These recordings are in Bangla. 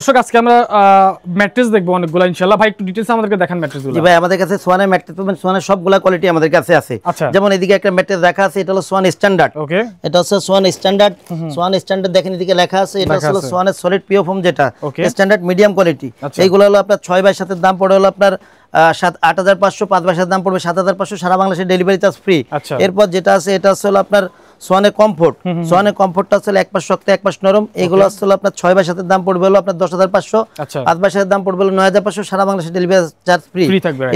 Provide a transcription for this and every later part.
দর্শক আজকে আমরা ম্যাট্রেস দেখবো অনেকগুলো ইনশাআল্লাহ। ভাই একটু ডিটেইলস আমাদেরকে দেখান ম্যাট্রেসগুলো। জি ভাই, আমাদের কাছে সোয়ানের ম্যাট্রেস পাবেন, সোয়ানের সবগুলা কোয়ালিটি আমাদের কাছে আছে। যেমন এদিকে একটা ম্যাট্রেস রাখা আছে, এটা হলো সোয়ান স্ট্যান্ডার্ড। ওকে, এটা হচ্ছে সোয়ান স্ট্যান্ডার্ড। সোয়ান স্ট্যান্ডার্ড দেখেন এদিকে লেখা আছে, এটা হলো সোয়ানের সলিড পিও ফোম, যেটা স্ট্যান্ডার্ড মিডিয়াম কোয়ালিটি। এইগুলো হলো আপনার 6x7 এর দাম পড়ে হলো আপনার 8,500, 5x7 এর দাম পড়বে 7,500, সারা বাংলাদেশে ডেলিভারি চার্জ ফ্রি। এরপর যেটা আছে এটা হচ্ছে আপনার সোয়ানের কমফোর্ট। সোয়ানের কমফোর্টটা হচ্ছে এক পাশ শক্ত এক পাশ নরম। এগুলো হচ্ছে আপনার 6x7 এর দাম পড়বে হলো আপনার 10,500, 5x7 এর দাম পড়বে হলো 9,500, সারা বাংলাদেশে ডেলিভারি চার্জ ফ্রি।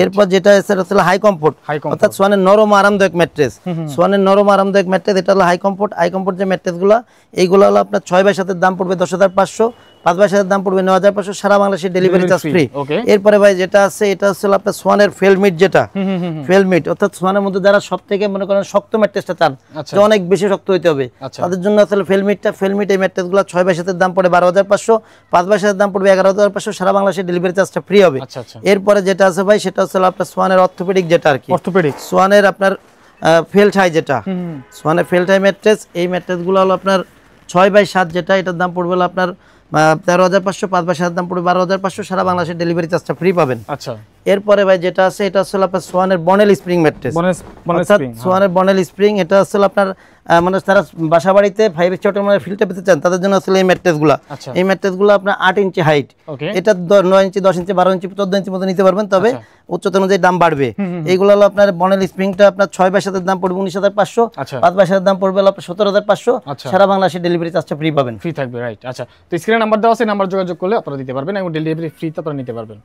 এরপর যেটা আছে এটা হচ্ছে হাই কমফোর্ট, অর্থাৎ সোয়ানের নরম আরামদায়ক ম্যাট্রেস। সোয়ানের নরম আরামদায়ক ম্যাট্রেস, এটা হলো হাই কমফোর্ট। হাই কমফোর্ট যে ম্যাট্রেসগুলো, এইগুলো হলো আপনার 6x7 এর দাম পড়বে 10,500, 5x7 এর দাম পড়বে 9,500, সারা বাংলাদেশে ডেলিভারি চার্জ ফ্রি। এরপরে ভাই যেটা আছে এটা হচ্ছে আপনার সোয়ানের ফেলমিট, যেটা ফেলমিট, অর্থাৎ সোয়ানের মধ্যে যারা সবথেকে মনে করেন শক্ত ম্যাট্রেসটা চান, যে অনেক বেশি শক্ত হইতে হবে, তাদের জন্য আসলে ফেলমিটটা। ফেলমিট এই ম্যাট্রেসগুলো 6x7 এর দাম পড়ে 12,500, 5x7 এর দাম পড়বে 11,500, সারা বাংলাদেশে ডেলিভারি চার্জটা ফ্রি হবে। এরপরে যেটা আছে ভাই সেটা হচ্ছে আপনার সোয়ানের অর্থোপেডিক, যেটা আর কি অর্থোপেডিক সোয়ানের আপনার ফেল্ট হাই, যেটা সোয়ানের ফেল্ট হাই ম্যাট্রেস। এই ম্যাট্রেসগুলো হলো আপনার 6x7, যেটা এটার দাম পড়বে হলো আপনার 13,500, 5x7 দাম পড়বে 12,500, সারা বাংলাদেশে ডেলিভারি চার্জটা ফ্রি পাবেন। আচ্ছা, এরপরে ভাই যেটা আছে এটা হচ্ছে আপনার সোয়ানের বনেল স্প্রিং ম্যাট্রেস। সোয়ানের বনেল স্প্রিং, এটা হচ্ছে আপনার মানে যারা বাসা বাড়িতে 5 স্টার মানে ফিল্টার পেতে চান, তাদের জন্য আসলে এই ম্যাট্রেসগুলো। এই ম্যাট্রেসগুলো আপনার 8 ইঞ্চি হাইট, এটা 9 ইঞ্চি, 10 ইঞ্চি, 12 ইঞ্চি, 14 ইঞ্চি মতো নিতে পারবেন, তবে উচ্চতা অনুযায়ী দাম বাড়বে। এইগুলো হলো আপনার বনেল স্প্রিংটা আপনার 6x7 এর দাম পড়বে 19,500, 5x7 এর দাম পড়বে আপনার 17,500, সারা বাংলাদেশে ডেলিভারি চার্জটা ফ্রি পাবেন, ফ্রি থাকবে। রাইট, আচ্ছা, তো স্ক্রিনে নাম্বার দেওয়া আছে, নাম্বার যোগাযোগ করলে আপনারা দিতে পারবেন এবং ডেলিভারি ফ্রি তে আপনারা নিতে পারবেন।